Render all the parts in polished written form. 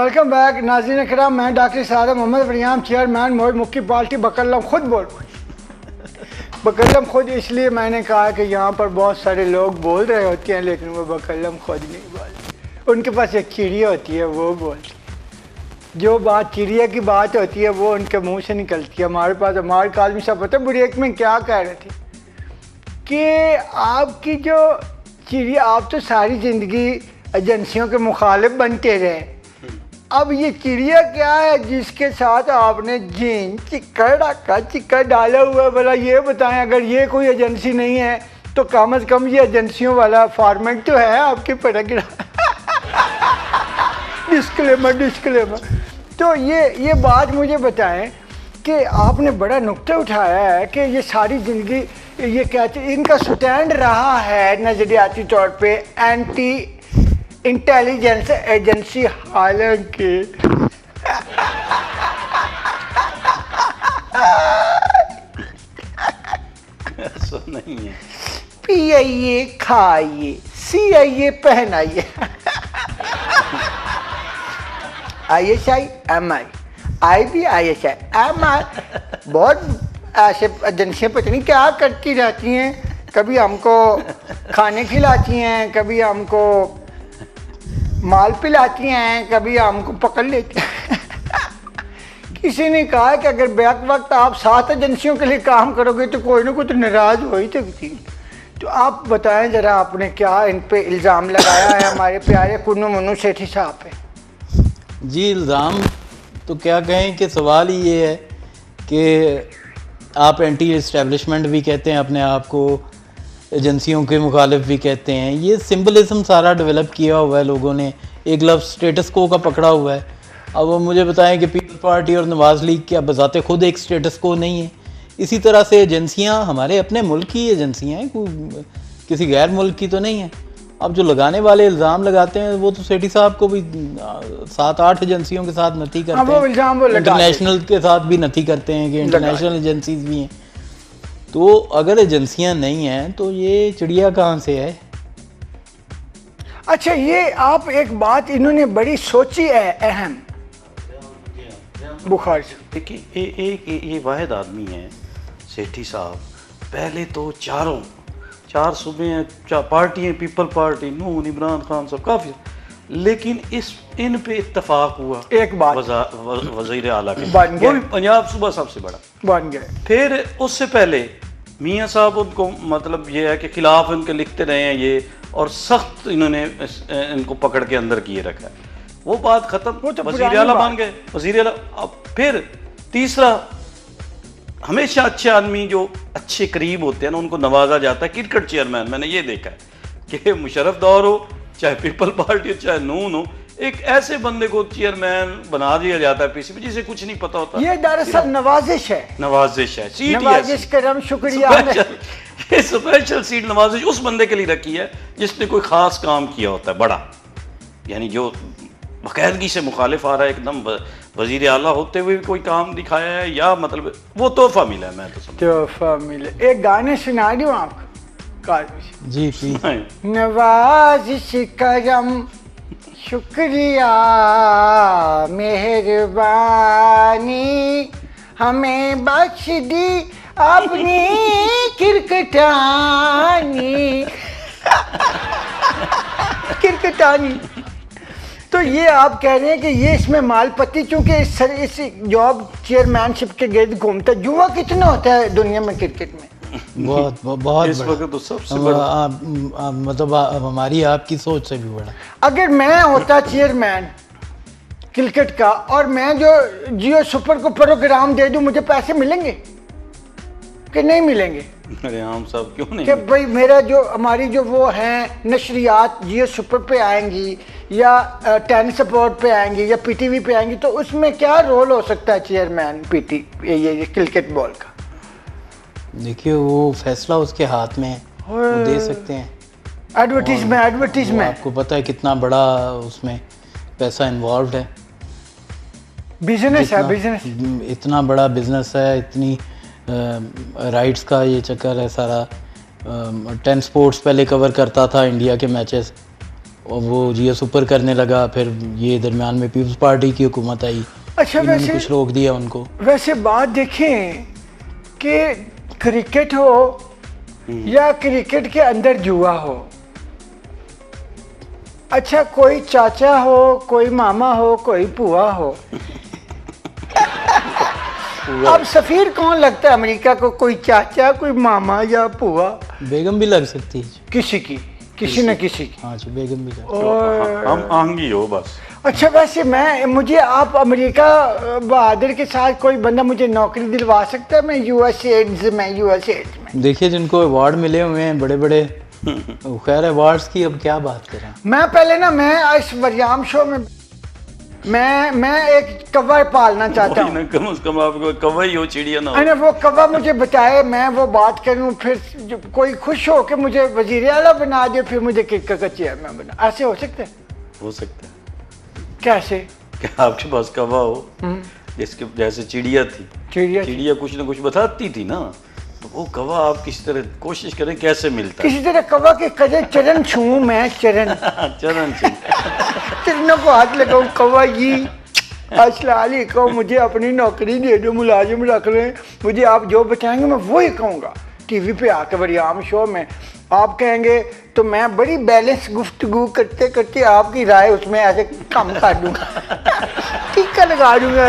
Welcome back नाज़रीन किराम, मैं डॉक्टर सादा मोहम्मद फरियाम, चेयरमैन मोहित मुक्की पार्टी बकल्लम खुद बोल बकल्लम खुद इसलिए मैंने कहा कि यहाँ पर बहुत सारे लोग बोल रहे होते हैं लेकिन वो बकल्लम खुद नहीं बोलते। उनके पास एक चिड़िया होती है, वो बोलती है। जो बात चिड़िया की बात होती है वो उनके मुंह से निकलती है। हमारे पास हमारे कालमी साहब पता है ब्रेक में क्या कह रहे थे कि आपकी जो चिड़िया, आप तो सारी ज़िंदगी एजेंसियों के मुखालिफ बनते रहे, अब ये चिड़िया क्या है जिसके साथ आपने जीन चिक्कर डाला हुआ है? भला ये बताएं, अगर ये कोई एजेंसी नहीं है तो कम से कम ये एजेंसियों वाला फॉर्मेट तो है आपके पैराग्राफ। डिस्क्लेमर। तो ये बात मुझे बताएं कि आपने बड़ा नुक्ता उठाया है कि ये सारी ज़िंदगी ये कहते, इनका स्टैंड रहा है नज़रियाती तौर पे एंटी इंटेलिजेंस एजेंसी, हालांकि ऐसा नहीं है। PIA खाइए, CIA पहनाइए, ISI MI IB ISI MI बहुत ऐसे एजेंसियाँ पता नहीं क्या करती रहती हैं। कभी हमको खाने खिलाती हैं, कभी हमको माल पिलाती हैं, कभी हमको पकड़ लेती हैं। किसी ने कहा कि अगर बैक वक्त आप 7 एजेंसियों के लिए काम करोगे तो कोई ना कोई तो नाराज़ हो ही सकती। तो आप बताएं ज़रा, आपने क्या इन पे इल्ज़ाम लगाया है हमारे प्यारे कुन्नू मुन्नू सेठी साहब पे? जी, इल्ज़ाम तो क्या कहें कि सवाल ही ये है कि आप एंटी इस्टेब्लिशमेंट भी कहते हैं अपने आप को, एजेंसियों के मुखालिफ भी कहते हैं। ये सिंबलिज्म सारा डेवलप किया हुआ है लोगों ने, एक लफ्ज़ स्टेटस को का पकड़ा हुआ है। अब वो मुझे बताएं कि पीपल पार्टी और नवाज़ लीग क्या बजाते खुद एक स्टेटस को नहीं है? इसी तरह से एजेंसियां हमारे अपने मुल्क की एजेंसियां हैं, किसी गैर मुल्क की तो नहीं है। अब जो लगाने वाले इल्ज़ाम लगाते हैं वो तो सेठी साहब को भी 7-8 एजेंसियों के साथ नथी करते हैं, इंटरनेशनल के साथ भी नथी करते हैं कि इंटरनेशनल एजेंसीज भी हैं। तो अगर एजेंसियां नहीं हैं तो ये चिड़िया कहाँ से है? अच्छा, ये आप एक बात इन्होंने बड़ी सोची है अहम बुखार से। देखिए ये वाहिद आदमी है सेठी साहब। पहले तो चार सूबे हैं, पार्टियाँ, पीपल पार्टी, नून, इमरान खान सब काफ़ी, लेकिन इन पे इत्तफाक हुआ एक बात वज़ीर आला के, वो भी पंजाब सूबा सबसे बड़ा बन गए। फिर उससे पहले मियाँ साहब उनको मतलब ये है कि खिलाफ उनके लिखते रहे हैं ये, और सख्त इन्होंने इनको पकड़ के अंदर किए रखा है। वो बात ख़त्म, वज़ीर आला बन गए वज़ीर आला। अब फिर तीसरा, हमेशा अच्छे आदमी जो अच्छे करीब होते हैं ना उनको नवाजा जाता है। क्रिकेट चेयरमैन मैंने ये देखा है कि मुशर्रफ दौर हो, चाहे पीपल पार्टी हो, चाहे नून हो, एक ऐसे बंदे को चेयरमैन बना दिया जाता है पीसीबी जिसे कुछ नहीं पता होता। ये दरअसल नवाजिश है, नवाजिश करम शुक्रिया। स्पेशल सीट नवाजिश उस बंदे के लिए रखी है जिसने कोई खास काम किया होता है बड़ा, यानी जो बाकायदगी से मुखालिफ आ रहा है, एकदम वजीर आला होते हुए भी कोई काम दिखाया है, या मतलब वो तोहफा मिला है। मैं तो तोहफा मिला। एक गाने सुना दूं आपको? जी नवाजिश करम शुक्रिया मेहरबानी, हमें बख्श दी अपनी किरकटानी। तो ये आप कह रहे हैं कि ये इसमें मालपत्ती, चूंकि इस जॉब चेयरमैनशिप के गिर्द घूमता, जुआ कितना होता है दुनिया में क्रिकेट में? बहुत इस वक्त तो सबसे बड़ा, मतलब हमारी आपकी सोच से भी बड़ा। अगर मैं होता चेयरमैन क्रिकेट का और मैं जो जियो सुपर को प्रोग्राम दे दूं, मुझे पैसे मिलेंगे कि नहीं मिलेंगे? अरे हम सब क्यों नहीं कि भाई मेरा जो हमारी जो वो हैं नशरियात जियो सुपर पे आएंगी या 10 स्पोर्ट पे आएंगी या PTV पे आएंगी, तो उसमें क्या रोल हो सकता है चेयरमैन ये क्रिकेट बॉल का? देखिए, वो फैसला उसके हाथ में है, वो दे सकते हैं। एडवर्टीजमेंट आपको पता है कितना बड़ा उसमें पैसा इन्वॉल्व है। बिजनेस है, इतना बड़ा बिजनेस है, इतनी राइट्स का ये चक्कर है सारा। 10 स्पोर्ट्स पहले कवर करता था इंडिया के मैचेस, और वो जियो सुपर करने लगा, फिर ये दरमियान में पीपल्स पार्टी की हुकूमत आई, अच्छा इन्होंने वैसे कुछ रोक दिया उनको। वैसे बात देखें कि क्रिकेट हो या क्रिकेट के अंदर जुआ हो, अच्छा कोई चाचा हो, कोई मामा हो, कोई पुआ हो, अब सफीर कौन लगता है अमेरिका को? कोई चाचा, कोई मामा या पुआ? बेगम भी लग सकती है, किसी की, किसी न किसी की। हाँ जी, बेगम भी लग। और हम आंगी हो बस। अच्छा वैसे मुझे आप अमेरिका बहादुर के साथ कोई बंदा मुझे नौकरी दिलवा सकता है? मैं यूएस एड्स में देखिए जिनको अवार्ड मिले हुए हैं बड़े बड़े, खैर अवार्ड्स की अब क्या बात करें। मैं पहले ना, मैं इस वरियाम शो में मैं एक कौवा पालना चाहता हूँ। कम से कम आपको कौवा ही हो, चिड़िया ना हो। अरे वो कौवा मुझे बताए, मैं वो बात करूँ, फिर कोई खुश हो के मुझे वजीर आला बना दे, फिर मुझे क्रिकेट का चेयरमैन बना। ऐसे हो सकता है? हो सकता है। कैसे? क्या आपके पास कौवा हो जिसके जैसे चिड़िया थी, चिड़िया कुछ ना कुछ बताती थी ना, तो वो कौवा आप किसी तरह कोशिश करें कैसे मिलता है। किसी तरह कौवा के कदे चरण छूऊं मैं, चरण चरण चरणों को हाथ लगाऊं, कौवा जी अस्सलाम वालेकुम, मुझे अपनी नौकरी दे दो, मुलाजिम रख लें, मुझे आप जो बताएंगे मैं वही कहूँगा। टीवी पे आके वरियाम शो में आप कहेंगे तो मैं बड़ी बैलेंस गुफ्तगू करते करते आपकी राय उसमें ऐसे कम कर दूंगा, टीका लगा दूंगा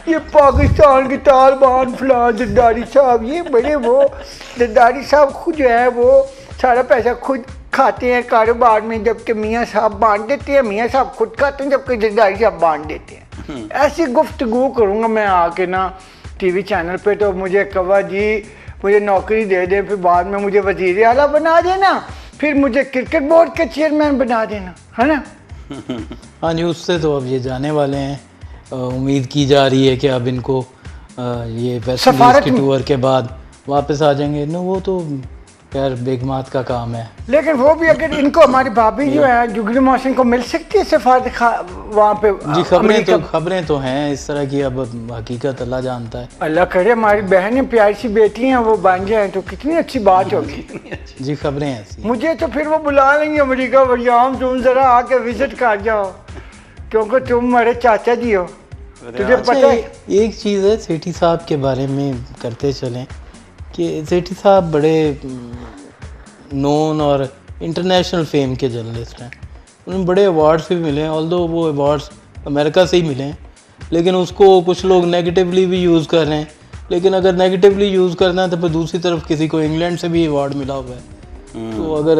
ये पाकिस्तान के तालिबान फलान जरदारी साहब, ये बड़े वो जरदारी साहब खुद जो है वो सारा पैसा खुद खाते हैं कारोबार में, जबकि मियाँ साहब बांट देते हैं, मियाँ साहब खुद खाते हैं जबकि जरदारी साहब बांट देते हैं। ऐसी गुफ्तगू करूँगा मैं आके ना टीवी चैनल पे, तो मुझे कौवा जी मुझे नौकरी दे दे, फिर बाद में मुझे वजीर आला बना देना, फिर मुझे क्रिकेट बोर्ड के चेयरमैन बना देना, है ना? हाँ जी, उससे तो अब ये जाने वाले हैं। उम्मीद की जा रही है कि अब इनको ये वेस्ट इंडीज के टूर के बाद वापस आ जाएंगे। नो वो तो यार बेगमात का काम है, लेकिन वो भी अगर इनको हमारी भाभी जो है जुगली मौसम को मिल सकती है सफारत वहाँ पे जी। खबरें तो हैं इस तरह की, अब हकीकत अल्लाह जानता है। अल्लाह करे हमारी बहनें प्यारी सी बेटी हैं वो बन जाए तो कितनी अच्छी बात होगी। जी खबरें ऐसी। मुझे तो फिर वो बुला लेंगे अमेरिका, वरियाम तुम जरा आके विजिट कर जाओ, क्योंकि तुम हमारे चाचा जी हो, तुझे अच्छा, पता है। एक चीज़ है सेठी साहब के बारे में करते चलें कि सेठी साहब बड़े नोन और इंटरनेशनल फेम के जर्नलिस्ट हैं। उन्हें बड़े अवार्ड्स भी मिले हैं, ऑल्दो वो अवार्ड्स अमेरिका से ही मिले हैं, लेकिन उसको कुछ लोग नेगेटिवली भी यूज़ कर रहे हैं। लेकिन अगर नेगेटिवली यूज़ करना है तो फिर दूसरी तरफ किसी को इंग्लैंड से भी अवार्ड मिला हुआ है, तो अगर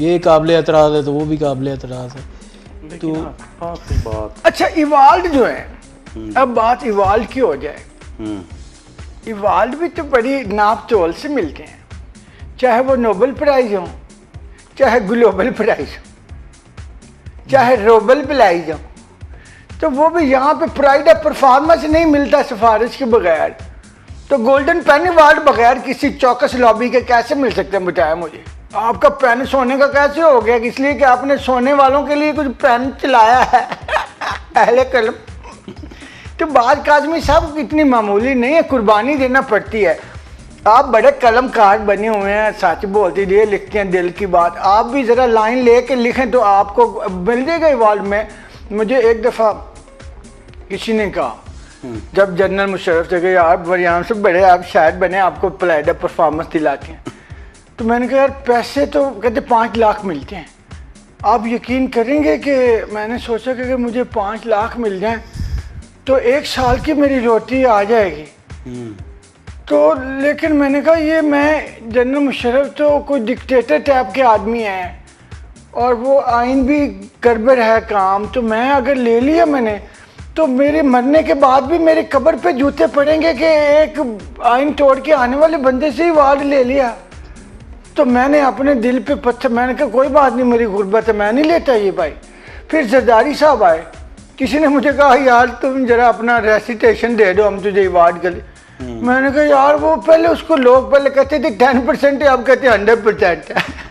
ये काबिल एतराज़ है तो वो भी काबिल एतराज़ है। तो बात अच्छा इवाल्ड जो है, अब बात इवाल्ड की हो जाए, इवाल्ड भी तो बड़ी नाप तोल से मिलते हैं, चाहे वो नोबेल प्राइज हो, चाहे ग्लोबल प्राइज हो, चाहे रोबल प्राइज हो, तो वो भी यहाँ पे प्राइड ऑफ परफॉर्मेंस नहीं मिलता सिफारिश के बगैर। तो गोल्डन पेन अवार्ड बगैर किसी चौकस लॉबी के कैसे मिल सकते हैं बताया मुझे? आपका पेन सोने का कैसे हो गया? इसलिए कि आपने सोने वालों के लिए कुछ पेन चलाया है अहले कलम। तो बात काजमी साहब इतनी मामूली नहीं है, कुर्बानी देना पड़ती है। आप बड़े कलमकार बने हुए हैं, सच बोलते लिए लिखते हैं दिल की बात, आप भी ज़रा लाइन ले कर लिखें तो आपको मिल जाएगा अवार्ड में। मुझे एक दफ़ा किसी ने कहा जब जनरल मुशर्रफ थे कि यार वरियाम से बड़े आप शायद बने, आपको प्लाइड परफॉर्मेंस दिलाते हैं, तो मैंने कहा यार पैसे तो कहते 5 लाख मिलते हैं। आप यकीन करेंगे कि मैंने सोचा कि अगर मुझे 5 लाख मिल जाएं तो 1 साल की मेरी रोटी आ जाएगी। तो लेकिन मैंने कहा ये मैं जनरल मुशर्रफ तो कोई डिक्टेटर टाइप के आदमी हैं और वो आइन भी गड़बड़ है काम, तो मैं अगर ले लिया मैंने तो मेरे मरने के बाद भी मेरे कब्र पे जूते पड़ेंगे कि एक आइन तोड़ के आने वाले बंदे से ही वार्ड ले लिया। तो मैंने अपने दिल पे पत्थर, मैंने कहा कोई बात नहीं, मेरी गुर्बत है, मैं नहीं लेता ये भाई। फिर जरदारी साहब आए, किसी ने मुझे कहा यार तुम जरा अपना रेसिटेशन दे दो, हम तुझे अवार्ड के लिए। मैंने कहा यार वो पहले उसको लोग पहले कहते थे 10% है, अब कहते 100% है।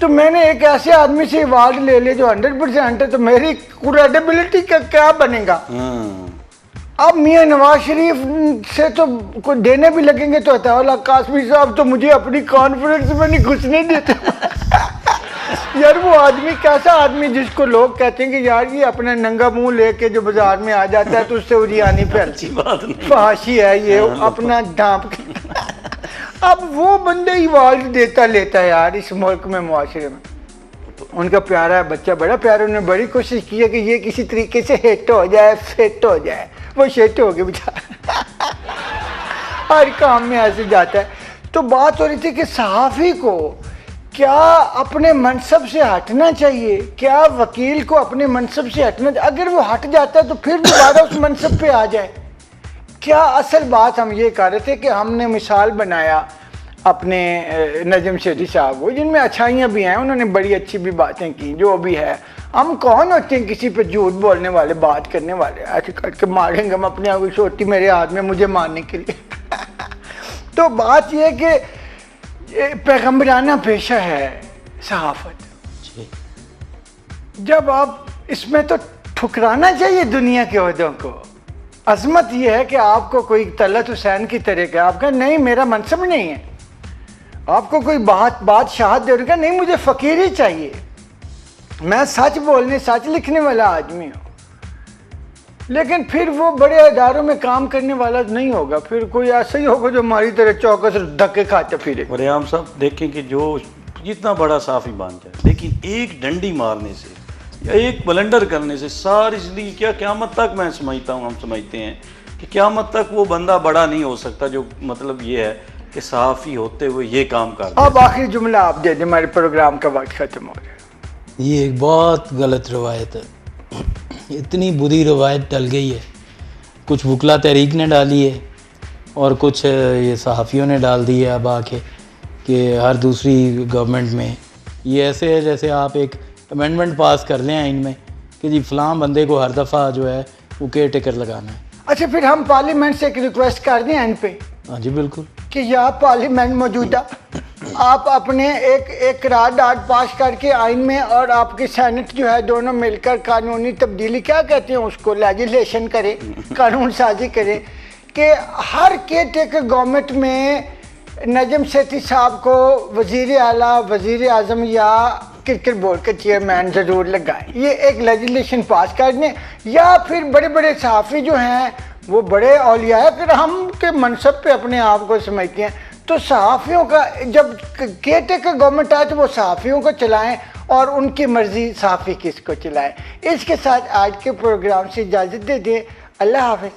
तो मैंने एक ऐसे आदमी से अवार्ड ले लिया जो 100% है, तो मेरी क्रेडिबिलिटी का क्या बनेगा? अब मियाँ नवाज शरीफ से तो कोई देने भी लगेंगे तो अताउल्लाह कासमी साहब तो मुझे अपनी कॉन्फ्रेंस में नहीं घुसने देते। यार वो आदमी कैसा आदमी जिसको लोग कहते हैं कि यार ये अपना नंगा मुंह लेके जो बाजार में आ जाता है तो उससे उरियानी फैलती बात नहीं। फहाशी है ये, अपना ढांप के। अब वो बंदे इवाल्व देता लेता है यार इस मुल्क में, मुआशरे में। उनका प्यारा बच्चा बड़ा प्यारा, उन्होंने बड़ी कोशिश की है कि ये किसी तरीके से हिट हो जाए, फिट हो जाए, वो शिट हो गया बेचारा। हर काम में ऐसे जाता है। तो बात हो रही थी कि सहाफ़ी को क्या अपने मनसब से हटना चाहिए, क्या वकील को अपने मनसब से हटना चाहिए? अगर वो हट जाता है तो फिर दोबारा उस मनसब पे आ जाए। क्या असल बात हम ये कर रहे थे कि हमने मिसाल बनाया अपने नजम शेठी साहब को, जिनमें अच्छाइयाँ भी हैं, उन्होंने बड़ी अच्छी भी बातें की, जो भी है। हम कौन होते हैं किसी पे झूठ बोलने वाले, बात करने वाले, ऐसे करके मारेंगे हम अपने आप को, छोटी मेरे हाथ में मुझे मारने के लिए। तो बात यह है कि पैगम्बराना पेशा है सहाफ़त। जब आप इसमें तो ठुकराना चाहिए दुनिया के ओहदों को। अजमत यह है कि आपको कोई तलत हुसैन की तरह का, आपका नहीं मेरा मनसब नहीं है, आपको कोई बादशाहत दे रहा, नहीं मुझे फ़कीर ही चाहिए, मैं सच बोलने सच लिखने वाला आदमी हूँ। लेकिन फिर वो बड़े इदारों में काम करने वाला नहीं होगा, फिर कोई ऐसा ही होगा जो हमारी तरह चौकस धक्के खाते फिरे। वरियाम साहब देखें कि जो जितना बड़ा साफ़ी बन जाए, लेकिन एक डंडी मारने से या एक ब्लंडर करने से सारी जिंदगी, क्या क़यामत तक मैं समझता हूँ, हम समझते हैं कि क़यामत तक वो बंदा बड़ा नहीं हो सकता। जो मतलब ये है कि सहाफ़ी होते हुए ये काम कर। अब आखिरी जुमला आप दे दें, हमारे प्रोग्राम का वक्त ख़त्म हो गया। ये एक बहुत गलत रवायत है, इतनी बुरी रवायत डल गई है। कुछ वकला तहरीक ने डाली है और कुछ ये सहाफ़ियों ने डाल दी है अब आके, कि हर दूसरी गवर्नमेंट में ये ऐसे है जैसे आप एक अमेंडमेंट पास कर लें आइन में कि जी फ़लाँ बंदे को हर दफ़ा जो है वो केयर टेकर लगाना है। अच्छा, फिर हम पार्लियामेंट से एक रिक्वेस्ट कर दें आइन पे। हाँ जी बिल्कुल, कि या पार्लियामेंट मौजूदा आप अपने एक करारदाद पास करके आइन में, और आपकी सेनेट जो है, दोनों मिलकर कानूनी तब्दीली, क्या कहते हैं उसको, लेजिस्लेशन करें, कानून साजी करें कि हर केयर टेकर गवर्नमेंट में नजम सेठी साहब को वज़ीर आला, वज़ीर आज़म या क्रिकेट बोर्ड के चेयरमैन ज़रूर लगाएं। ये एक लेजिस्लेशन पास कर दें। या फिर बड़े बड़े सहाफ़ी जो हैं वो बड़े औलिया है, फिर हम के मनसब पे अपने आप को समझते हैं, तो सहाफ़ियों का जब केयर टेकर गवर्नमेंट आए तो वो सहाफ़ियों को चलाएं और उनकी मर्ज़ी सहाफ़ी किसको चलाएं। इसके साथ आज के प्रोग्राम से इजाज़त दे दें। अल्लाह हाफ़िज़।